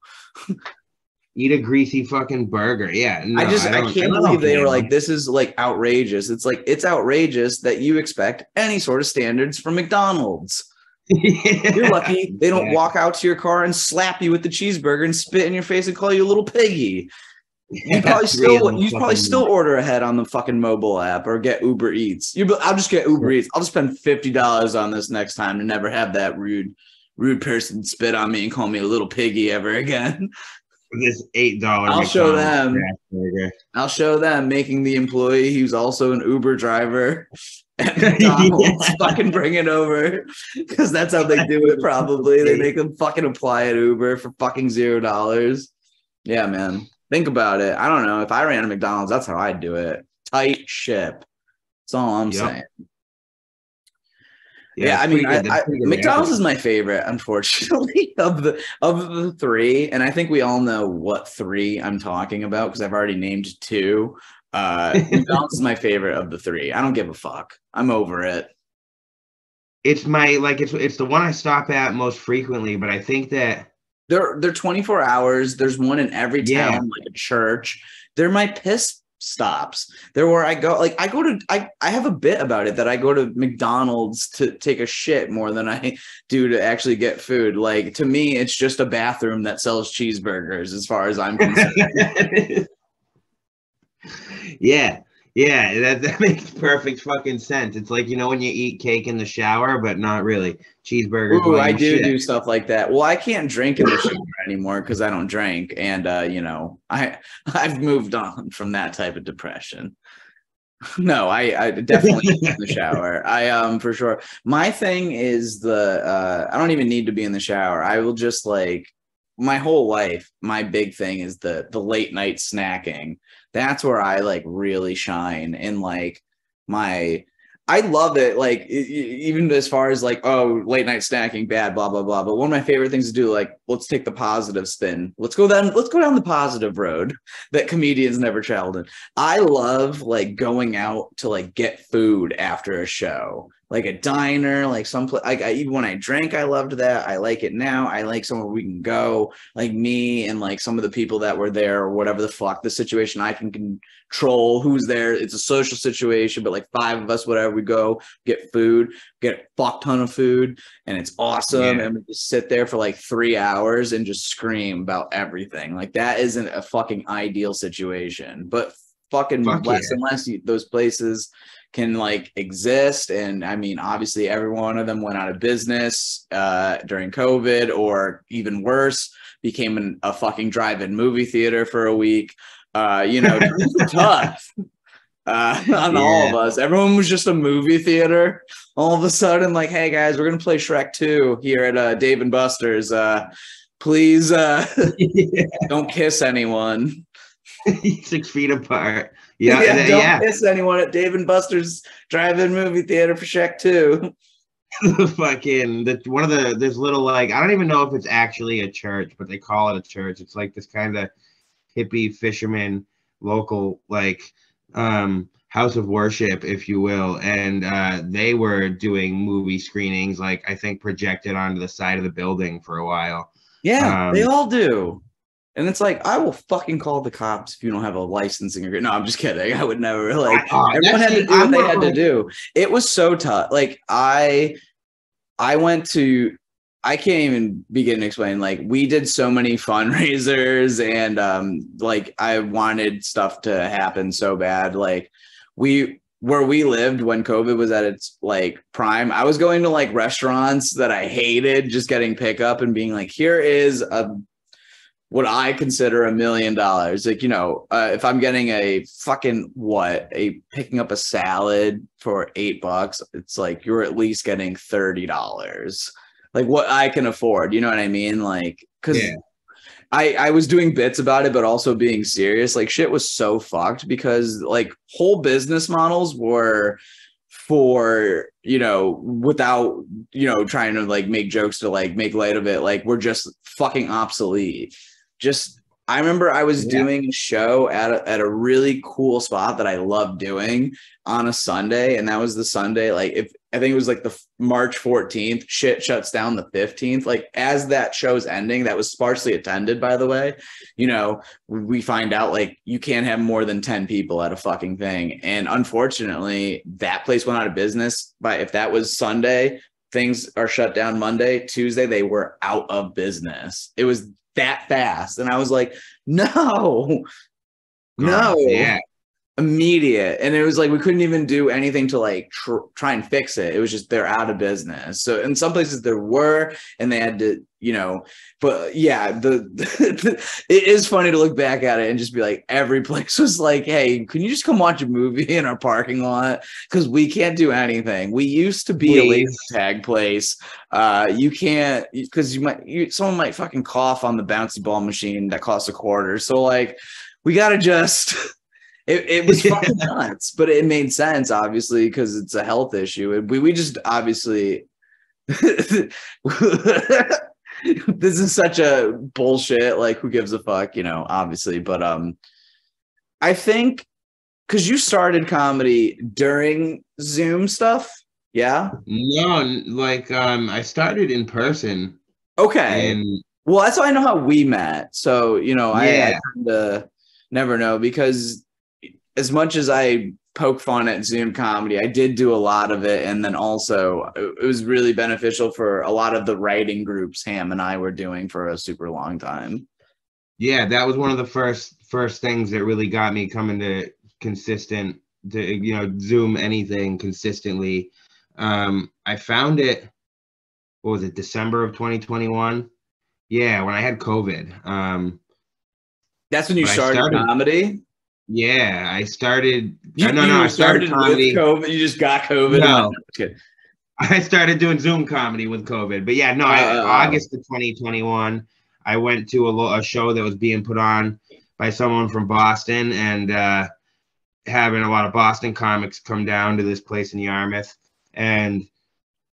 Eat a greasy fucking burger. Yeah. No, I can't believe they were like, this is like outrageous. It's like, it's outrageous that you expect any sort of standards from McDonald's. You're lucky they don't walk out to your car and slap you with the cheeseburger and spit in your face and call you a little piggy. You probably still order ahead on the fucking mobile app or get Uber Eats. I'll just get Uber Eats. I'll just spend $50 on this next time to never have that rude person spit on me and call me a little piggy ever again. This $8. I'll show them making the employee who's also an Uber driver at McDonald's fucking bring it over, because that's how they do it. Probably they make them fucking apply at Uber for fucking $0. Yeah, man. Think about it. I don't know. If I ran a McDonald's, that's how I'd do it. Tight ship. That's all I'm saying. Yeah, I mean, McDonald's is my favorite, unfortunately, of the 3, and I think we all know what 3 I'm talking about because I've already named 2. McDonald's is my favorite of the 3. I don't give a fuck. I'm over it. It's it's the one I stop at most frequently, but I think that they're 24 hours. There's one in every town, like a church. They're my piss stops. There where I go, like I have a bit about it that I go to McDonald's to take a shit more than I do to actually get food. Like to me, it's just a bathroom that sells cheeseburgers as far as I'm concerned. Yeah. Yeah, that makes perfect fucking sense. It's like, when you eat cake in the shower, but not really. Cheeseburgers Ooh, while I you do shit. do stuff like that. Well, I can't drink in the shower anymore because I don't drink, and I've moved on from that type of depression. No, I definitely in the shower. I for sure. My thing is I don't even need to be in the shower. I will just like my whole life, my big thing is the late night snacking. That's where I like really shine in like my I love it, like even as far as like, oh, late night snacking, bad, blah, blah, blah. But one of my favorite things to do, like, let's take the positive spin. Let's go down the positive road that comedians never traveled in. I love like going out to like get food after a show, like a diner, like someplace. Like even when I drank, I loved that. I like it now. I like somewhere we can go, like me and like some of the people that were there or whatever the fuck the situation. I can control who's there. It's a social situation, but like 5 of us, whatever, we go get food, get a fuck ton of food, and it's awesome. Yeah. And we just sit there for like 3 hours and just scream about everything. Like that isn't a fucking ideal situation, but fucking less and less those places can like exist. And I mean, obviously every one of them went out of business during COVID, or even worse, became a fucking drive-in movie theater for a week. Tough on all of us. Everyone was just a movie theater. All of a sudden, like, hey guys, we're gonna play Shrek 2 here at Dave and Buster's. Please don't kiss anyone. 6 feet apart. Don't kiss anyone at Dave and Buster's drive-in movie theater for Shrek 2. There's little, like, I don't even know if it's actually a church, but they call it a church. It's like this kind of hippie fisherman local, like, house of worship, if you will. And they were doing movie screenings, like, I think projected onto the side of the building for a while. Yeah, they all do. And it's like, I will fucking call the cops if you don't have a licensing agreement. No, I'm just kidding. I would never. Like, everyone had to do what they had to do. It was so tough. Like, I can't even begin to explain. Like, we did so many fundraisers, and like, I wanted stuff to happen so bad. Like, where we lived when COVID was at its like prime, I was going to like restaurants that I hated, just getting pickup and being like, here is what I consider $1 million. Like, if I'm getting picking up a salad for $8, it's like, you're at least getting $30. Like what I can afford, you know what I mean? Like, cause I was doing bits about it, but also being serious. Like shit was so fucked because like whole business models were for, without, trying to like make jokes to like make light of it. Like we're just fucking obsolete. I remember I was doing a show at a really cool spot that I loved doing on a Sunday. And that was the Sunday, like I think it was like the March 14th, shit shuts down the 15th. Like as that show's ending, that was sparsely attended, by the way, we find out like you can't have more than 10 people at a fucking thing. And unfortunately that place went out of business. But if that was Sunday, things are shut down Monday, Tuesday, they were out of business. It was that fast. And I was like, no, immediate. And it was like, we couldn't even do anything to like try and fix it. It was just, they're out of business. So in some places there were, and they had to, but yeah, it is funny to look back at it and just be like, every place was like, hey, can you just come watch a movie in our parking lot? Because we can't do anything. We used to be a laser tag place. You can't, because someone might fucking cough on the bouncy ball machine that costs $0.25. So like, we got to just... It was fucking nuts, but it made sense, obviously, because it's a health issue. We just obviously this is such a bullshit. Like, who gives a fuck, obviously. But I think because you started comedy during Zoom stuff, yeah. No, like I started in person. Okay. Well, that's how I know how we met. So I kind of never know because. as much as I poke fun at Zoom comedy, I did do a lot of it. And then also it was really beneficial for a lot of the writing groups Ham and I were doing for a super long time. Yeah, that was one of the first things that really got me coming to consistent to Zoom anything consistently. I found it, what was it, December of 2021? Yeah, when I had COVID. That's when you But I started started, comedy? yeah, I started, You I started started with comedy. COVID. You just got COVID. No, And I started doing Zoom comedy with COVID. But yeah, no, August of 2021, I went to a show that was being put on by someone from Boston, and having a lot of Boston comics come down to this place in Yarmouth. And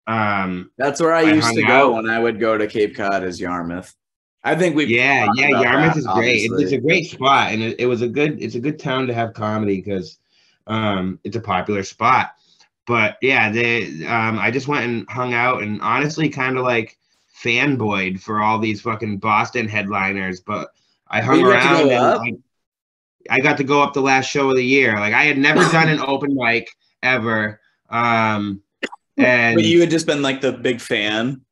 that's where I I used hung to go out. when I would go to Cape Cod, is Yarmouth. I think we've Yeah, talked yeah, about Yarmouth that, is great. It's obviously. a great spot, and it's a good town to have comedy because it's a popular spot. But yeah, I just went and hung out and honestly kind of like fanboyed for all these fucking Boston headliners. But I But hung you got to around go and up. I got to go up the last show of the year. Like I had never done an open mic ever. But And you had just been like the big fan.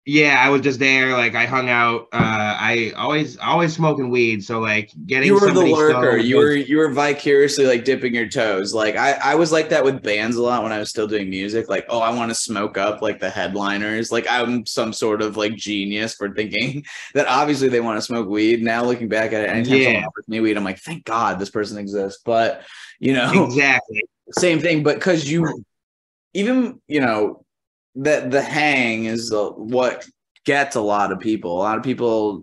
yeah, I was just there. Like I hung out. I always smoking weed. So like You getting were the somebody lurker. stoned was You were vicariously like dipping your toes. Like I was like that with bands a lot when I was still doing music. Like, oh, I want to smoke up like the headliners. Like I'm some sort of like genius for thinking that obviously they want to smoke weed. Now looking back at it, anytime someone yeah, offers me weed, I'm like, thank God this person exists. But exactly. same thing. But because you even that the hang is what gets a lot of people. A lot of people,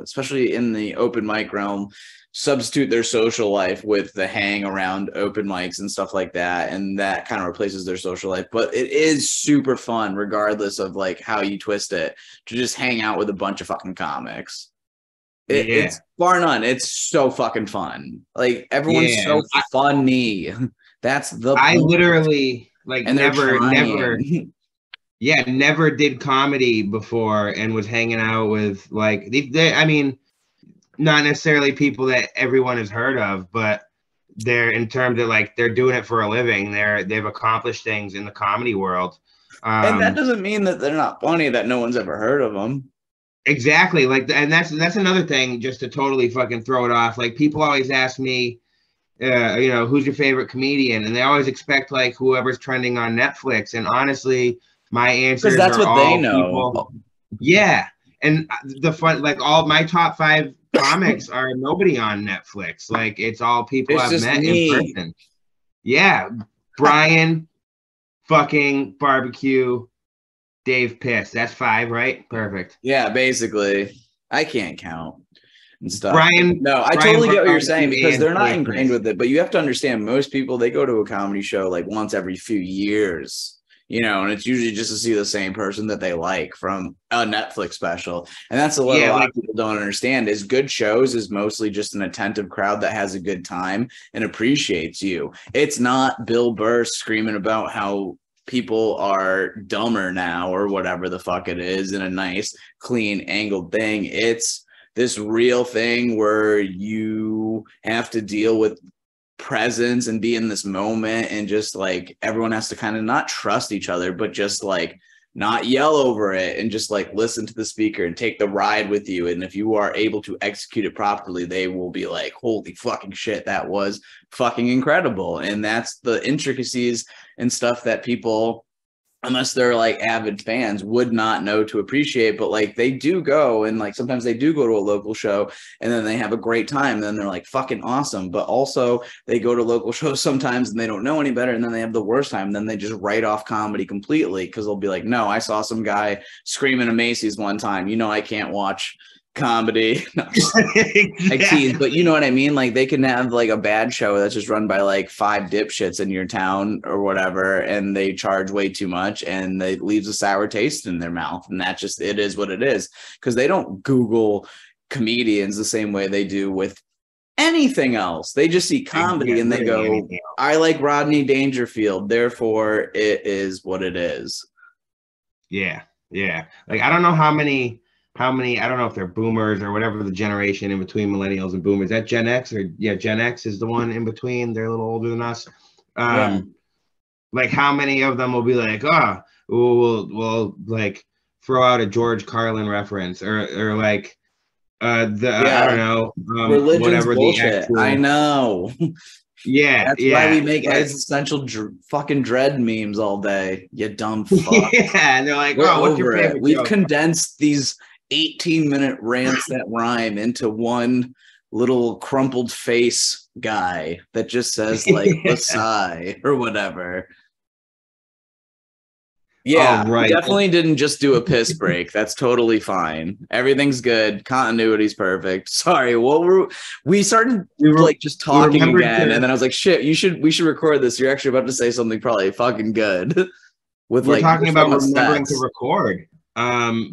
especially in the open mic realm, substitute their social life with the hang around open mics and stuff like that, and that kind of replaces their social life. But it is super fun, regardless of like how you twist it, to just hang out with a bunch of fucking comics. Yeah, It's bar none. It's so fucking fun. Like everyone's yeah. so funny. That's the I point. literally like And they're never, trying. yeah, never did comedy before and was hanging out with like I mean, not necessarily people that everyone has heard of, but they're in terms of like they're doing it for a living. They've accomplished things in the comedy world. And that Um, doesn't mean that they're not funny, that no one's ever heard of them. exactly. Like, and that's another thing just to totally fucking throw it off. Like people always ask me, who's your favorite comedian? And they always expect like whoever's trending on Netflix. And honestly, my Because answers that's are what they all know. people. Yeah. And the fun, like all my top five comics are nobody on Netflix. Like it's all people It's I've just met in me. person. Yeah. Brian, fucking barbecue, Dave Piss. That's five, right? Perfect. Yeah, basically. I can't count and stuff. No, I Brian totally get what you're saying barbecue because and they're not Dave ingrained Piss. with it. But you have to understand, most people, they go to a comedy show like once every few years, and it's usually just to see the same person that they like from a Netflix special. And that's what a Yeah, lot like of people don't understand is good shows is mostly just an attentive crowd that has a good time and appreciates you. It's not Bill Burr screaming about how people are dumber now or whatever the fuck it is in a nice, clean, angled thing. It's this real thing where you have to deal with presence and be in this moment, and just like everyone has to kind of not trust each other, but just like not yell over it and just like listen to the speaker and take the ride with you. And if you are able to execute it properly, they will be like, holy fucking shit, that was fucking incredible. And that's the intricacies and stuff that people, unless they're like avid fans, would not know to appreciate. But like they do go, and like sometimes they do go to a local show and then they have a great time, and then they're like fucking awesome. But also they go to local shows sometimes and they don't know any better, and then they have the worst time, and then they just write off comedy completely because they'll be like, no, I saw some guy screaming at Macy's one time, I can't watch comedy. No, I tease, but you know what I mean? Like they can have like a bad show that's just run by like five dipshits in your town or whatever, and they charge way too much and it leaves a sour taste in their mouth. And that just, it is what it is. Because they don't Google comedians the same way they do with anything else. They just see comedy and they go, I like Rodney Dangerfield, therefore it is what it is. yeah, yeah. Like I don't know how many how many, I don't know if they're boomers or whatever the generation in between millennials and boomers. That Gen X, or yeah, Gen X is the one in between. They're a little older than us. Yeah. Like how many of them will be like, oh, we'll like throw out a George Carlin reference, or like I don't know, Religion's whatever the bullshit. I actual. know. Yeah, That's why we make existential fucking dread memes all day. You dumb fuck. Yeah, and they're like, We're oh, what's your over it. favorite We've joke? condensed these 18-minute rants that rhyme into one little crumpled face guy that just says like Yeah. Versailles or whatever. Yeah, Oh, right. definitely didn't just do a piss break. That's totally fine. Everything's good. Continuity's perfect. Sorry, we started like just talking again, and then I was like, shit, we should record this. You're actually about to say something probably fucking good. We're talking about remembering to record.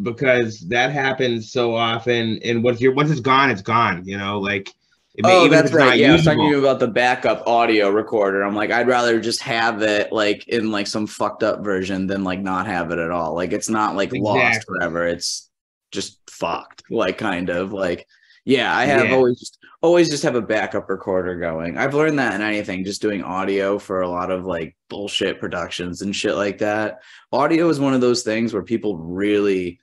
Because that happens so often, and once it's gone, it's gone. You know, like that's right. Yeah, I was talking to you about the backup audio recorder. I'm like, I'd rather just have it like in like some fucked up version than like not have it at all. Like it's not like lost forever. It's just fucked. Like kind of like, yeah. I have always just have a backup recorder going. I've learned that in anything, just doing audio for a lot of like bullshit productions and shit like that. Audio is one of those things where people really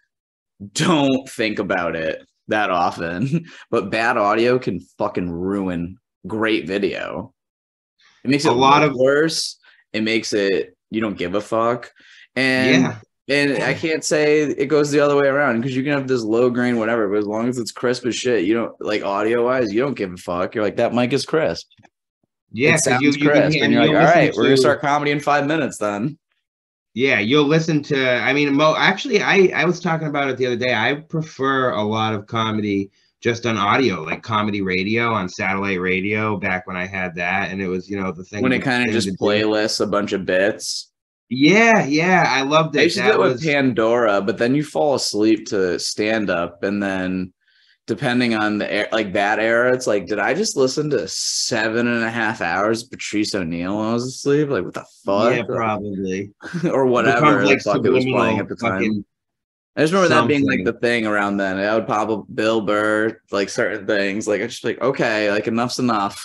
don't think about it that often, but bad audio can fucking ruin great video. It makes it a lot worse. It makes it, you don't give a fuck. And I can't say it goes the other way around, because you can have this low grain, whatever, but as long as it's crisp as shit, you don't like audio wise, you don't give a fuck. You're like, that mic is crisp. Yeah, it sounds crisp. And you're like, all right, we're gonna start comedy in 5 minutes then. Yeah, you'll listen to, I mean, actually, I was talking about it the other day. I prefer a lot of comedy just on audio, like comedy radio on satellite radio back when I had that. And it was, the thing. When it kind of just playlists a bunch of bits. Yeah, I loved it. I used to do it with Pandora, but then you fall asleep to stand up, and then depending on like that era, it's like, did I just listen to 7.5 hours of Patrice O'Neal when I was asleep? Like, what the fuck? Yeah, probably. Or whatever the fuck it was playing at the time. I just remember that being like the thing around then. I would pop up Bill Burr, like certain things. Like, I just like, okay, like enough's enough.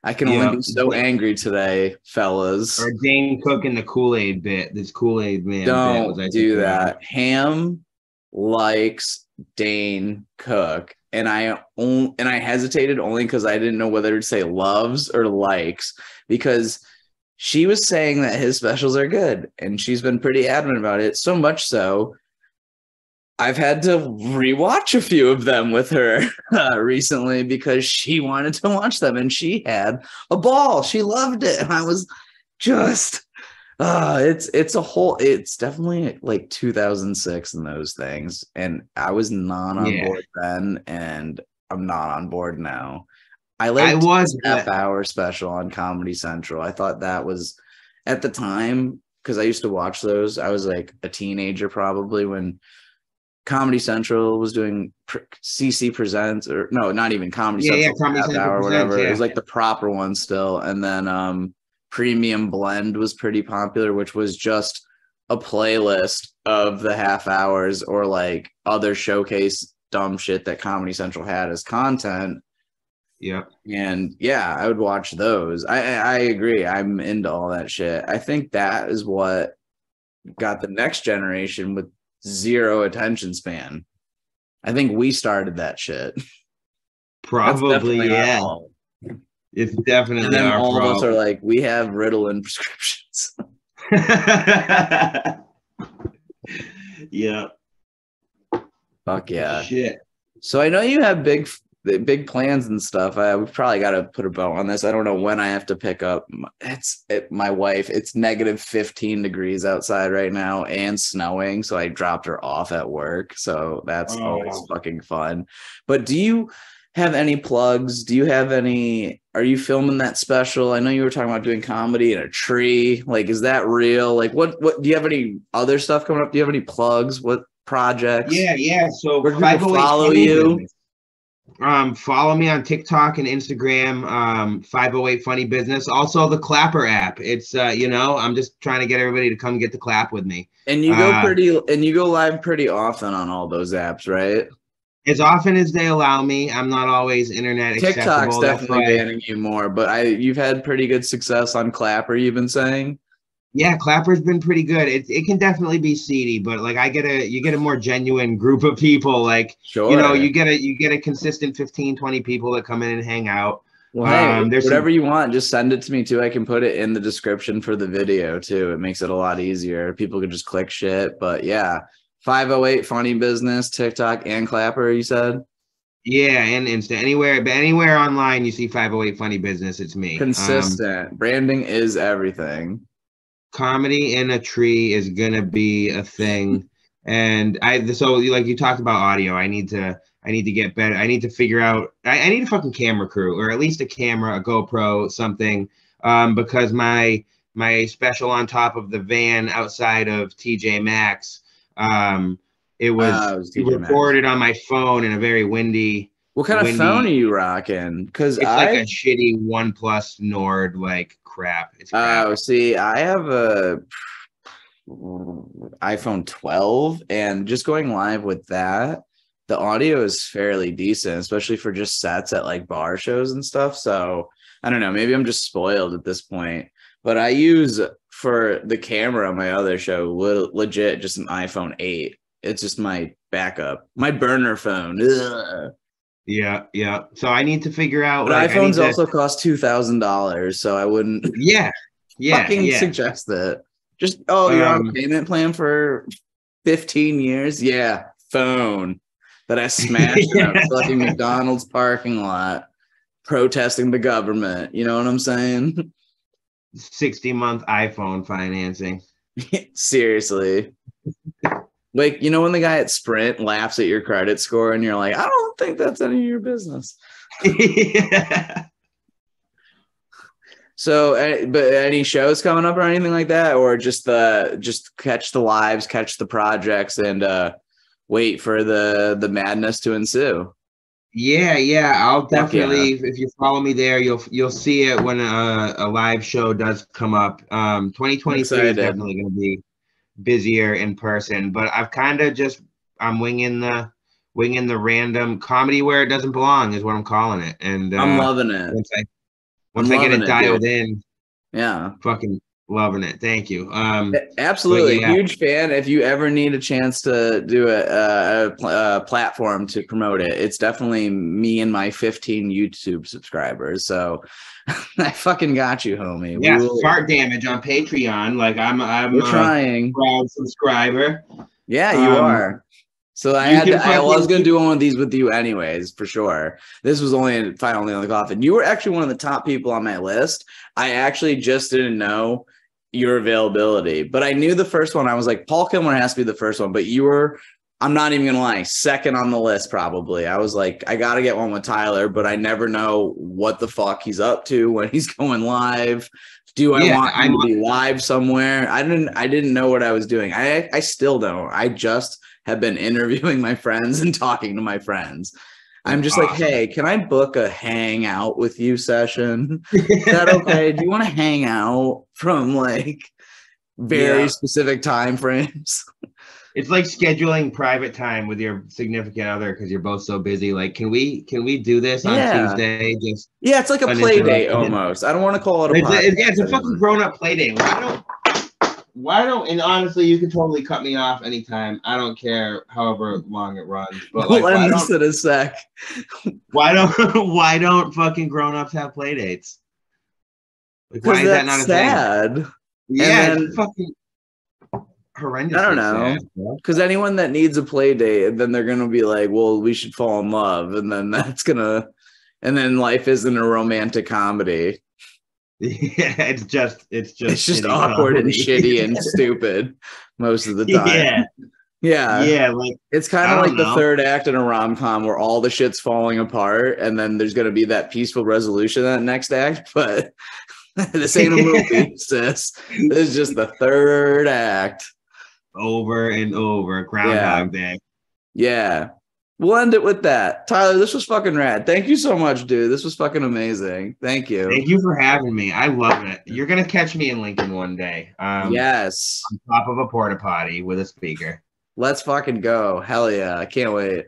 I can only be so angry today, fellas. Or Dane Cook in the Kool-Aid bit. This Kool-Aid man. Don't do that. Ham likes Dane Cook, and I hesitated only because I didn't know whether to say loves or likes, because she was saying that his specials are good, and she's been pretty adamant about it. So much so, I've had to rewatch a few of them with her recently because she wanted to watch them, and she had a ball. She loved it, and I was just. It's definitely like 2006 and those things. And I was not on board then, and I'm not on board now. I was half-hour special on Comedy Central. I thought that was, at the time, because I used to watch those, I was like a teenager probably when Comedy Central was doing CC Presents, or no, not even Comedy Central, half-hour or whatever. It was like the proper one still. And then Premium Blend was pretty popular, which was just a playlist of the half hours or like other showcase dumb shit that Comedy Central had as content. Yeah. And yeah, I would watch those. I agree. I'm into all that shit. I think that is what got the next generation with zero attention span. I think we started that shit. Probably, yeah. It's definitely and then all of us are like, we have Ritalin prescriptions. Yeah. Fuck yeah. Shit. So I know you have big plans and stuff. We've probably got to put a bow on this. I don't know when I have to pick up. My wife. It's negative 15 degrees outside right now and snowing. So I dropped her off at work. So that's always fucking fun. But do you have any plugs? Are you filming that special? I know you were talking about doing comedy in a tree. Like, is that real? Like, what do you have any other stuff coming up? Do you have any plugs? What projects? Yeah. So where can people follow you? Follow me on TikTok and Instagram, 508 Funny Business. Also the Clapper app. It's I'm just trying to get everybody to come get the clap with me. And you go live pretty often on all those apps, right? As often as they allow me. I'm not always internet TikTok's accessible. definitely banning you more, but you've had pretty good success on Clapper, you've been saying. Yeah, Clapper's been pretty good. It can definitely be seedy, but like you get a more genuine group of people. Like, Sure. you get a consistent 15, 20 people that come in and hang out. Well, hey, whatever you want, just send it to me too. I can put it in the description for the video too. It makes it a lot easier. People can just click shit. But yeah, 508 Funny Business, TikTok, and Clapper, you said? Yeah, and Insta. Anywhere online you see 508 Funny Business, it's me. Consistent. Branding is everything. Comedy in a tree is gonna be a thing. And so like you talked about audio, I need to get better. I need to figure out I need a fucking camera crew, or at least a camera, a GoPro, something. Because my special on top of the van outside of TJ Maxx, it was recorded on my phone in a very windy. What kind of phone are you rocking? Because it's like a shitty OnePlus Nord, like crap. It's crap. Oh, see, I have a iPhone 12, and just going live with that, the audio is fairly decent, especially for just sets at like bar shows and stuff. So I don't know, maybe I'm just spoiled at this point. But I use for the camera on my other show legit just an iPhone 8. It's just my backup, my burner phone. Ugh. Yeah. So I need to figure out. But like, iPhones also cost $2,000, so I wouldn't. Yeah. Suggest it. Just you're on a payment plan for 15 years. Yeah, phone that I smashed in a fucking McDonald's parking lot, protesting the government. You know what I'm saying? 60-month iPhone financing. Seriously. Like, when the guy at Sprint laughs at your credit score and you're like, I don't think that's any of your business. Yeah. So, but any shows coming up or anything like that, or just catch the lives, catch the projects, and wait for the madness to ensue? Yeah. I'll definitely, if you follow me there, you'll see it when a live show does come up. 2023 is definitely going to be busier in person, but I've kind of I'm winging the random comedy where it doesn't belong is what I'm calling it. And I'm loving it. Once I get it dialed in, yeah, fucking loving it. Thank you. Absolutely, huge fan. If you ever need a chance to do a platform to promote it, it's definitely me and my 15 YouTube subscribers. So I fucking got you, homie. Yeah, fart damage on Patreon. Like I'm trying. Proud subscriber. Yeah, you are. So I was going to do one of these with you anyways, for sure. This was only finally on the coffin. You were actually one of the top people on my list. I actually just didn't know your availability, but I knew the first one. I was like, Paul Kilmer has to be the first one, but you were, I'm not even going to lie, second on the list probably. I was like, I got to get one with Tyler, but I never know what the fuck he's up to when he's going live. Do I want him to be live somewhere? I didn't know what I was doing. I still don't. I just have been interviewing my friends and talking to my friends. I'm just like, hey, can I book a hang out with you session? Is that okay? Do you want to hang out from like very specific time frames? It's like scheduling private time with your significant other because you're both so busy. Like, can we do this on Tuesday? It's like a play date almost. I don't want to call it a podcast. It's a fucking grown-up play date. Why don't, and honestly, you can totally cut me off anytime. I don't care however long it runs. But like, we'll end this in a sec. Why don't fucking grown-ups have play dates? Like, why is that not sad? A thing? Yeah, it's fucking horrendous. I don't know. Because anyone that needs a play date, then they're gonna be like, well, we should fall in love, and then and then life isn't a romantic comedy. Yeah, it's just awkward and shitty and stupid most of the time. Yeah. Like it's kind of like the third act in a rom-com where all the shit's falling apart, and then there's gonna be that peaceful resolution in that next act. But this ain't a movie, sis. This is just the third act. Over and over, Groundhog Day. Yeah. We'll end it with that. Tyler, this was fucking rad. Thank you so much, dude. This was fucking amazing. Thank you. Thank you for having me. I love it. You're gonna catch me in Lincoln one day. Yes. On top of a porta potty with a speaker. Let's fucking go. Hell yeah. I can't wait.